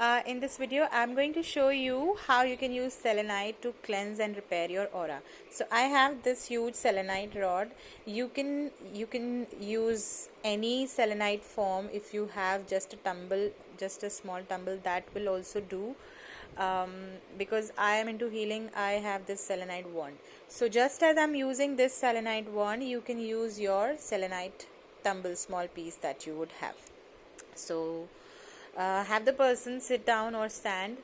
In this video I'm going to show you how you can use selenite to cleanse and repair your aura. So I have this huge selenite rod. You can use any selenite form. If you have just a tumble, just a small tumble, that will also do. Because I am into healing, I have this selenite wand. So just as I'm using this selenite wand, you can use your selenite tumble, small piece that you would have. So have the person sit down or stand.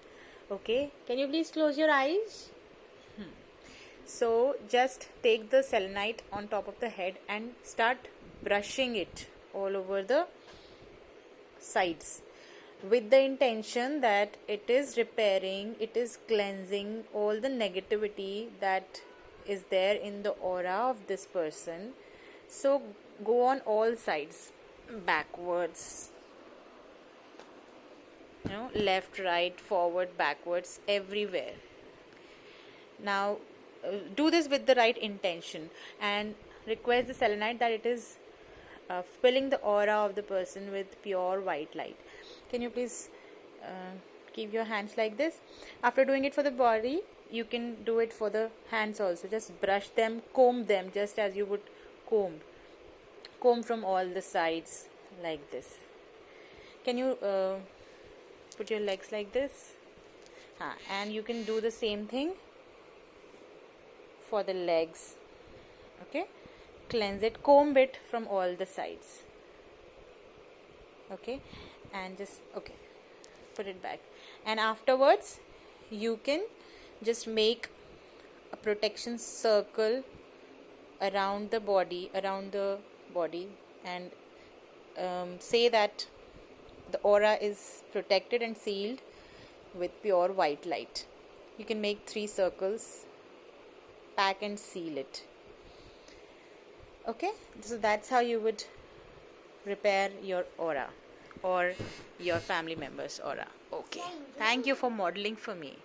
Okay, can you please close your eyes? So just take the selenite on top of the head and start brushing it all over the sides, with the intention that it is repairing, it is cleansing all the negativity that is there in the aura of this person. So go on all sides, backwards, left, right, forward, backwards, everywhere. Now do this with the right intention and request the selenite that it is filling the aura of the person with pure white light. Can you please keep your hands like this? After doing it for the body, you can do it for the hands also. Just brush them, comb them, just as you would comb from all the sides, like this. Can you put your legs like this? And you can do the same thing for the legs. Okay, cleanse it, comb it from all the sides. Okay, and just put it back. And afterwards you can just make a protection circle around the body, and say that the aura is protected and sealed with pure white light. You can make 3 circles, pack and seal it. Okay, so that's how you would repair your aura or your family member's aura. Okay, thank you for modeling for me.